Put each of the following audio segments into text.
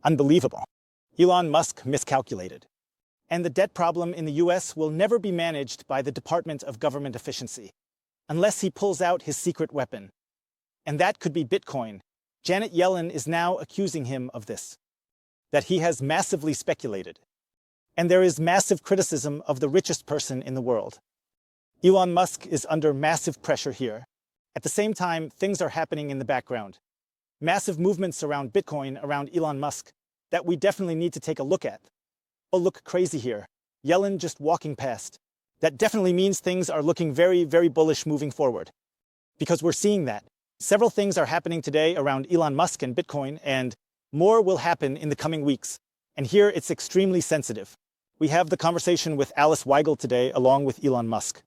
Unbelievable. Elon Musk miscalculated. And the debt problem in the US will never be managed by the Department of Government Efficiency, unless he pulls out his secret weapon. And that could be Bitcoin. Janet Yellen is now accusing him of this, that he has massively speculated. And there is massive criticism of the richest person in the world. Elon Musk is under massive pressure here. At the same time, things are happening in the background. Massive movements around Bitcoin, around Elon Musk, that we definitely need to take a look at. Oh, look crazy here. Yellen just walking past. That definitely means things are looking very, very bullish moving forward. Because we're seeing that. Several things are happening today around Elon Musk and Bitcoin, and more will happen in the coming weeks. And here it's extremely sensitive. We have the conversation with Alice Weigel today, along with Elon Musk.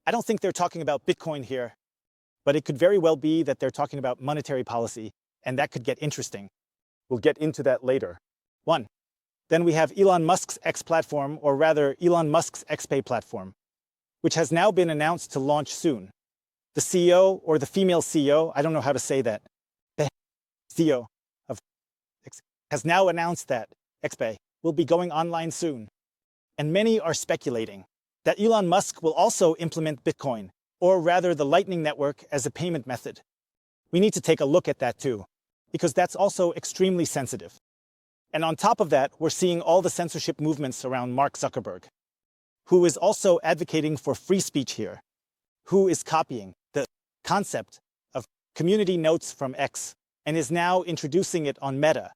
I don't think they're talking about Bitcoin here, but it could very well be that they're talking about monetary policy, and that could get interesting. We'll get into that later. 1. Then we have Elon Musk's X platform, or rather Elon Musk's XPay platform, which has now been announced to launch soon. The CEO, or the female CEO, I don't know how to say that, the CEO of X, has now announced that XPay will be going online soon. And many are speculating that Elon Musk will also implement Bitcoin, or rather the Lightning Network, as a payment method. We need to take a look at that too, because that's also extremely sensitive. And on top of that, we're seeing all the censorship movements around Mark Zuckerberg, who is also advocating for free speech here, who is copying the concept of community notes from X and is now introducing it on Meta.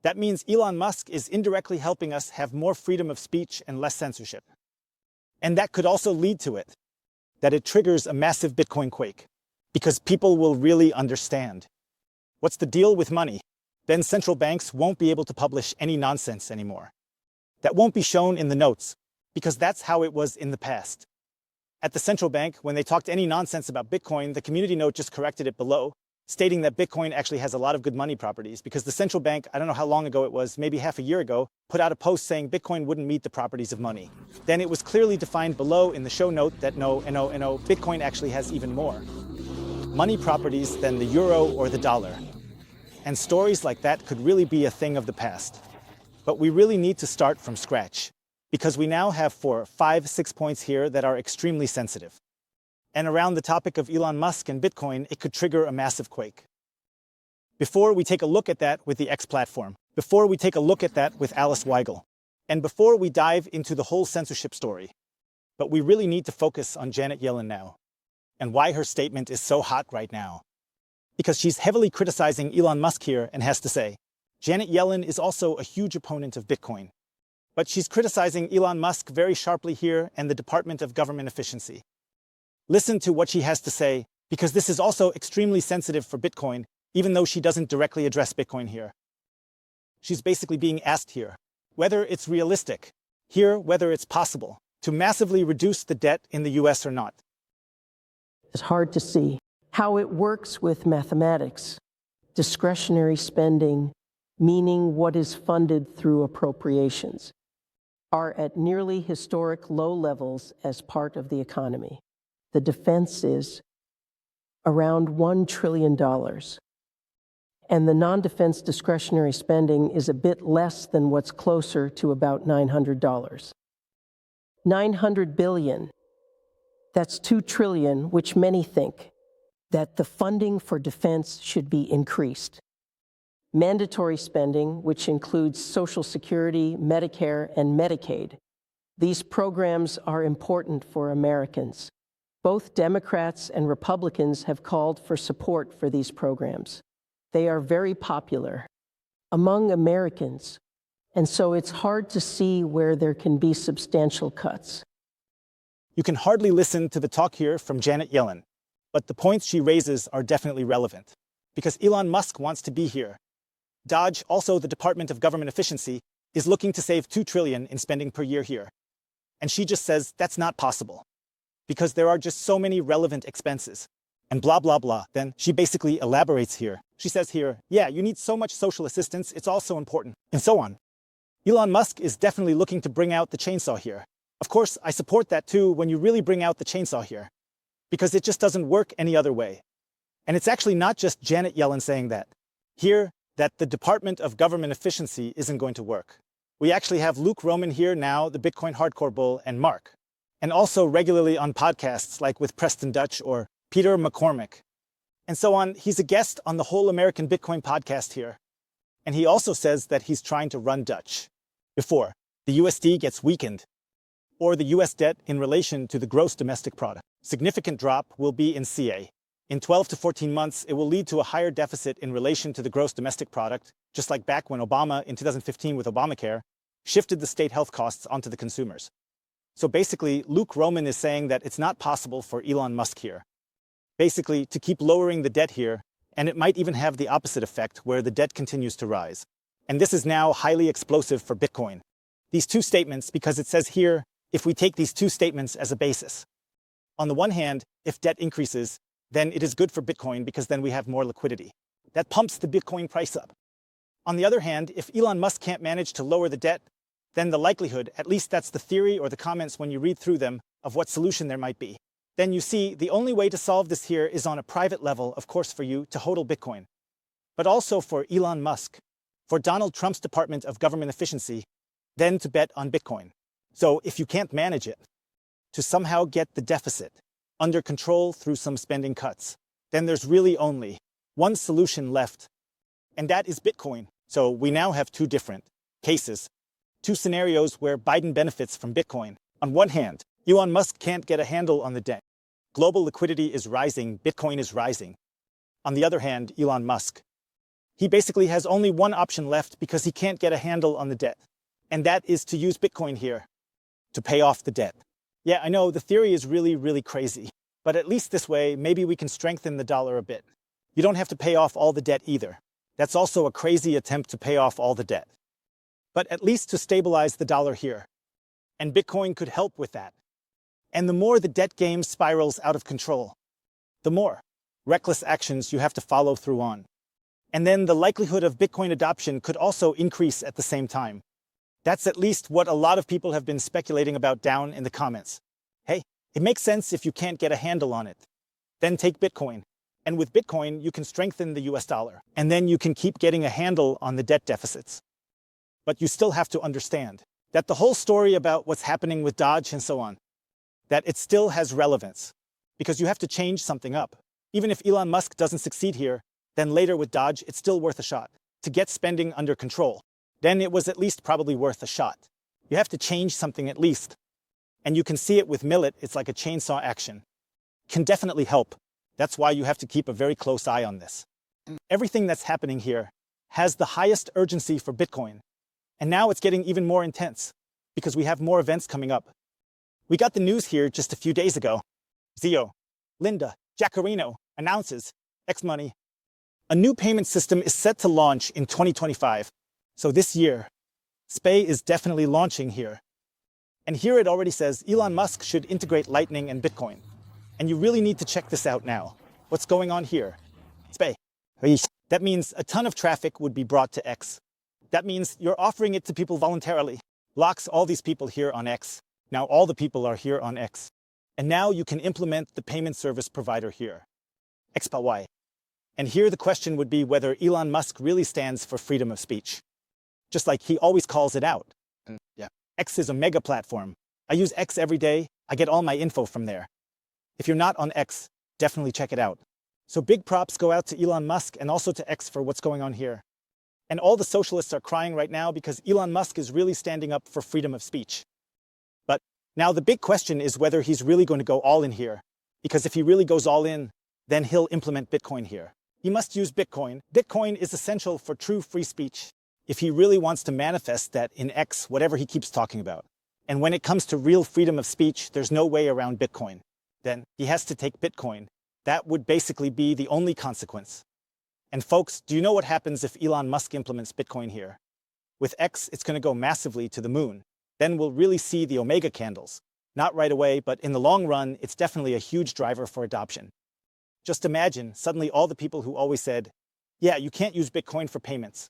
That means Elon Musk is indirectly helping us have more freedom of speech and less censorship. And that could also lead to it, that it triggers a massive Bitcoin quake, because people will really understand. What's the deal with money? Then central banks won't be able to publish any nonsense anymore. That won't be shown in the notes, because that's how it was in the past. At the central bank, when they talked any nonsense about Bitcoin, the community note just corrected it below, stating that Bitcoin actually has a lot of good money properties, because the central bank, I don't know how long ago it was, maybe half a year ago, put out a post saying Bitcoin wouldn't meet the properties of money. Then it was clearly defined below in the show note that no, Bitcoin actually has even more money properties than the euro or the dollar. And stories like that could really be a thing of the past. But we really need to start from scratch, because we now have 4, 5, 6 points here that are extremely sensitive. And around the topic of Elon Musk and Bitcoin, it could trigger a massive quake. Before we take a look at that with the X platform, before we take a look at that with Alice Weigel, and before we dive into the whole censorship story, but we really need to focus on Janet Yellen now, and why her statement is so hot right now. Because she's heavily criticizing Elon Musk here and has to say, Janet Yellen is also a huge opponent of Bitcoin. But she's criticizing Elon Musk very sharply here and the Department of Government Efficiency. Listen to what she has to say, because this is also extremely sensitive for Bitcoin, even though she doesn't directly address Bitcoin here. She's basically being asked here whether it's realistic, here whether it's possible, to massively reduce the debt in the US or not. It's hard to see how it works with mathematics. Discretionary spending, meaning what is funded through appropriations, are at nearly historic low levels as part of the economy. The defense is around $1 trillion. And the non-defense discretionary spending is a bit less than what's closer to about $900. $900 billion, that's $2 trillion, which many think that the funding for defense should be increased. Mandatory spending, which includes Social Security, Medicare, and Medicaid. These programs are important for Americans. Both Democrats and Republicans have called for support for these programs. They are very popular among Americans, and so it's hard to see where there can be substantial cuts. You can hardly listen to the talk here from Janet Yellen, but the points she raises are definitely relevant, because Elon Musk wants to be here. DOGE, also the Department of Government Efficiency, is looking to save $2 trillion in spending per year here. And she just says that's not possible, because there are just so many relevant expenses, and blah, blah, blah. Then she basically elaborates here. She says here, yeah, you need so much social assistance, it's also important, and so on. Elon Musk is definitely looking to bring out the chainsaw here. Of course, I support that too when you really bring out the chainsaw here, because it just doesn't work any other way. And it's actually not just Janet Yellen saying that. Here, that the Department of Government Efficiency isn't going to work. We actually have Luke Roman here now, the Bitcoin hardcore bull, and Mark. And also regularly on podcasts like with Preston Dutch or Peter McCormick, and so on. He's a guest on the Whole American Bitcoin podcast here. And he also says that he's trying to run Dutch before the USD gets weakened, or the US debt in relation to the gross domestic product. Significant drop will be in CA. In 12 to 14 months, it will lead to a higher deficit in relation to the gross domestic product, just like back when Obama in 2015 with Obamacare shifted the state health costs onto the consumers. So basically, Luke Roman is saying that it's not possible for Elon Musk here, basically to keep lowering the debt here, and it might even have the opposite effect where the debt continues to rise. And this is now highly explosive for Bitcoin. These two statements, because it says here, if we take these two statements as a basis. On the one hand, if debt increases, then it is good for Bitcoin because then we have more liquidity. That pumps the Bitcoin price up. On the other hand, if Elon Musk can't manage to lower the debt, then the likelihood, at least that's the theory or the comments when you read through them, of what solution there might be. Then you see the only way to solve this here is on a private level, of course, for you to hodl Bitcoin, but also for Elon Musk, for Donald Trump's Department of Government Efficiency, then to bet on Bitcoin. So if you can't manage it, to somehow get the deficit under control through some spending cuts, then there's really only one solution left, and that is Bitcoin. So we now have two different cases, two scenarios where Biden benefits from Bitcoin. On one hand, Elon Musk can't get a handle on the debt. Global liquidity is rising, Bitcoin is rising. On the other hand, Elon Musk, he basically has only one option left because he can't get a handle on the debt, and that is to use Bitcoin here to pay off the debt. Yeah, I know the theory is really, really crazy, but at least this way, maybe we can strengthen the dollar a bit. You don't have to pay off all the debt either. That's also a crazy attempt to pay off all the debt. But at least to stabilize the dollar here. And Bitcoin could help with that. And the more the debt game spirals out of control, the more reckless actions you have to follow through on. And then the likelihood of Bitcoin adoption could also increase at the same time. That's at least what a lot of people have been speculating about down in the comments. Hey, it makes sense if you can't get a handle on it. Then take Bitcoin. And with Bitcoin, you can strengthen the US dollar. And then you can keep getting a handle on the debt deficits. But you still have to understand that the whole story about what's happening with DOGE and so on, that it still has relevance. Because you have to change something up. Even if Elon Musk doesn't succeed here, then later with DOGE, it's still worth a shot to get spending under control. Then it was at least probably worth a shot. You have to change something at least. And you can see it with Millet, it's like a chainsaw action. Can definitely help. That's why you have to keep a very close eye on this. Everything that's happening here has the highest urgency for Bitcoin. And now it's getting even more intense because we have more events coming up. We got the news here just a few days ago. Zio, Linda, Jaccarino announces X-Money. A new payment system is set to launch in 2025. So this year, SPAY is definitely launching here. And here it already says Elon Musk should integrate Lightning and Bitcoin. And you really need to check this out now. What's going on here? SPAY. That means a ton of traffic would be brought to X. That means you're offering it to people voluntarily. Locks all these people here on X. Now all the people are here on X. And now you can implement the payment service provider here. XPY. And here the question would be whether Elon Musk really stands for freedom of speech. Just like he always calls it out. Yeah. X is a mega platform. I use X every day. I get all my info from there. If you're not on X, definitely check it out. So big props go out to Elon Musk and also to X for what's going on here. And all the socialists are crying right now because Elon Musk is really standing up for freedom of speech. But now the big question is whether he's really going to go all in here. Because if he really goes all in, then he'll implement Bitcoin here. He must use Bitcoin. Bitcoin is essential for true free speech. If he really wants to manifest that in X, whatever he keeps talking about. And when it comes to real freedom of speech, there's no way around Bitcoin. Then he has to take Bitcoin. That would basically be the only consequence. And folks, do you know what happens if Elon Musk implements Bitcoin here? With X, it's going to go massively to the moon. Then we'll really see the Omega candles. Not right away, but in the long run, it's definitely a huge driver for adoption. Just imagine suddenly all the people who always said, yeah, you can't use Bitcoin for payments.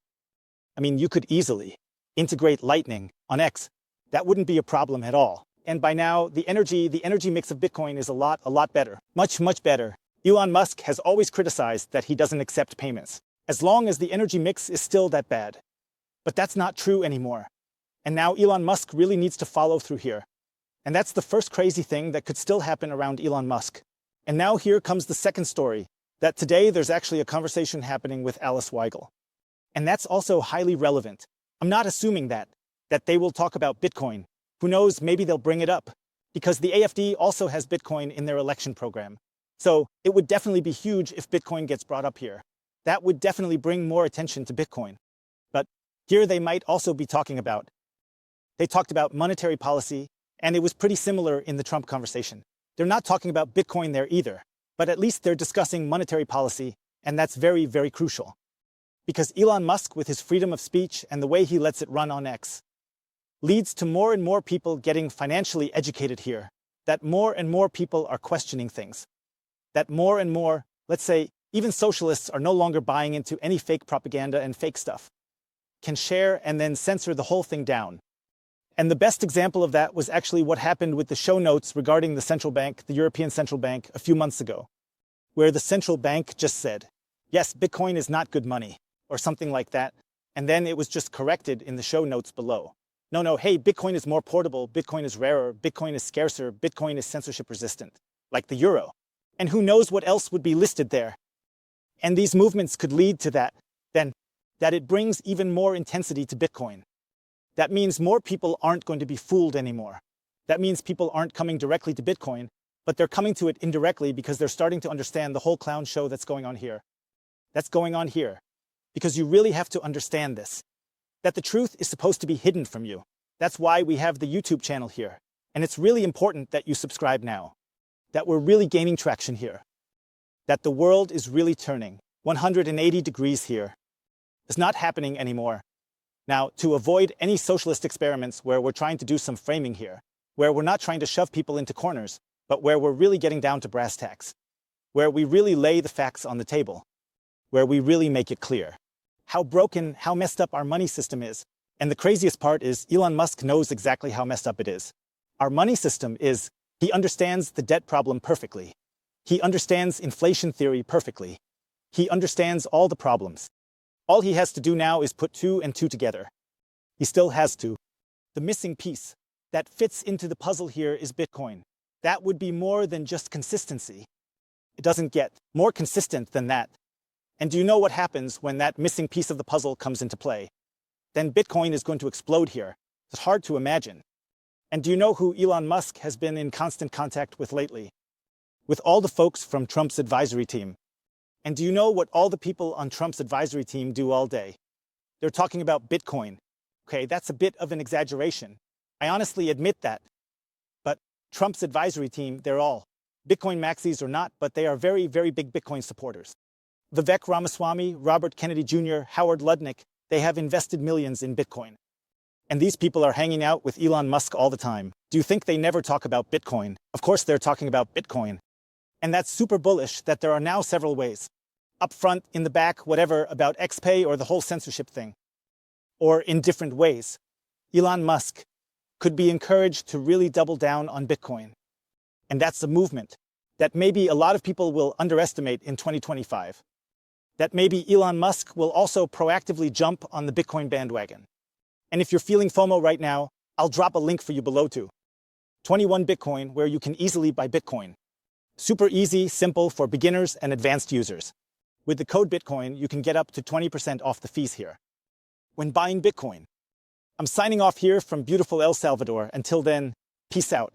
I mean, you could easily integrate Lightning on X. That wouldn't be a problem at all. And by now, the energy mix of Bitcoin is a lot better. Much, much better. Elon Musk has always criticized that he doesn't accept payments. as long as the energy mix is still that bad. But that's not true anymore. And now Elon Musk really needs to follow through here. And that's the first crazy thing that could still happen around Elon Musk. And now here comes the second story, that today there's actually a conversation happening with Alice Weigel. And that's also highly relevant. I'm not assuming that they will talk about Bitcoin. Who knows, maybe they'll bring it up. Because the AfD also has Bitcoin in their election program. So it would definitely be huge if Bitcoin gets brought up here. That would definitely bring more attention to Bitcoin. But here they might also be talking about. They talked about monetary policy, and it was pretty similar in the Trump conversation. They're not talking about Bitcoin there either, but at least they're discussing monetary policy, and that's very, very crucial. Because Elon Musk, with his freedom of speech and the way he lets it run on X, leads to more and more people getting financially educated here, that more and more people are questioning things, that more and more, let's say, even socialists are no longer buying into any fake propaganda and fake stuff, can share and then censor the whole thing down. And the best example of that was actually what happened with the show notes regarding the central bank, the European Central Bank, a few months ago, where the central bank just said, yes, Bitcoin is not good money, or something like that, and then it was just corrected in the show notes below. No, hey, Bitcoin is more portable, Bitcoin is rarer, Bitcoin is scarcer, Bitcoin is censorship resistant, like the euro. And who knows what else would be listed there. And these movements could lead to that it brings even more intensity to Bitcoin. That means more people aren't going to be fooled anymore. That means people aren't coming directly to Bitcoin, but they're coming to it indirectly because they're starting to understand the whole clown show that's going on here. That's going on here. Because you really have to understand this. That the truth is supposed to be hidden from you. That's why we have the YouTube channel here. And it's really important that you subscribe now. That we're really gaining traction here. That the world is really turning 180 degrees here. It's not happening anymore. Now, to avoid any socialist experiments where we're trying to do some framing here, where we're not trying to shove people into corners, but where we're really getting down to brass tacks, where we really lay the facts on the table, where we really make it clear how broken, how messed up our money system is. And the craziest part is Elon Musk knows exactly how messed up it is. Our money system is, he understands the debt problem perfectly. He understands inflation theory perfectly. He understands all the problems. All he has to do now is put 2 and 2 together. He still has to. The missing piece that fits into the puzzle here is Bitcoin. That would be more than just consistency. It doesn't get more consistent than that. And do you know what happens when that missing piece of the puzzle comes into play? Then Bitcoin is going to explode here. It's hard to imagine. And do you know who Elon Musk has been in constant contact with lately? With all the folks from Trump's advisory team. And do you know what all the people on Trump's advisory team do all day? They're talking about Bitcoin. Okay, that's a bit of an exaggeration. I honestly admit that. But Trump's advisory team, they're all Bitcoin maxis or not, but they are very, very big Bitcoin supporters. Vivek Ramaswamy, Robert Kennedy Jr., Howard Lutnick, they have invested millions in Bitcoin. And these people are hanging out with Elon Musk all the time. Do you think they never talk about Bitcoin? Of course they're talking about Bitcoin. And that's super bullish that there are now several ways. Up front, in the back, whatever, about XPay or the whole censorship thing. Or in different ways. Elon Musk could be encouraged to really double down on Bitcoin. And that's a movement that maybe a lot of people will underestimate in 2025. That maybe Elon Musk will also proactively jump on the Bitcoin bandwagon. And if you're feeling FOMO right now, I'll drop a link for you below too. 21 Bitcoin, where you can easily buy Bitcoin. Super easy, simple for beginners and advanced users. With the code Bitcoin, you can get up to 20% off the fees here. When buying Bitcoin. I'm signing off here from beautiful El Salvador. Until then, peace out.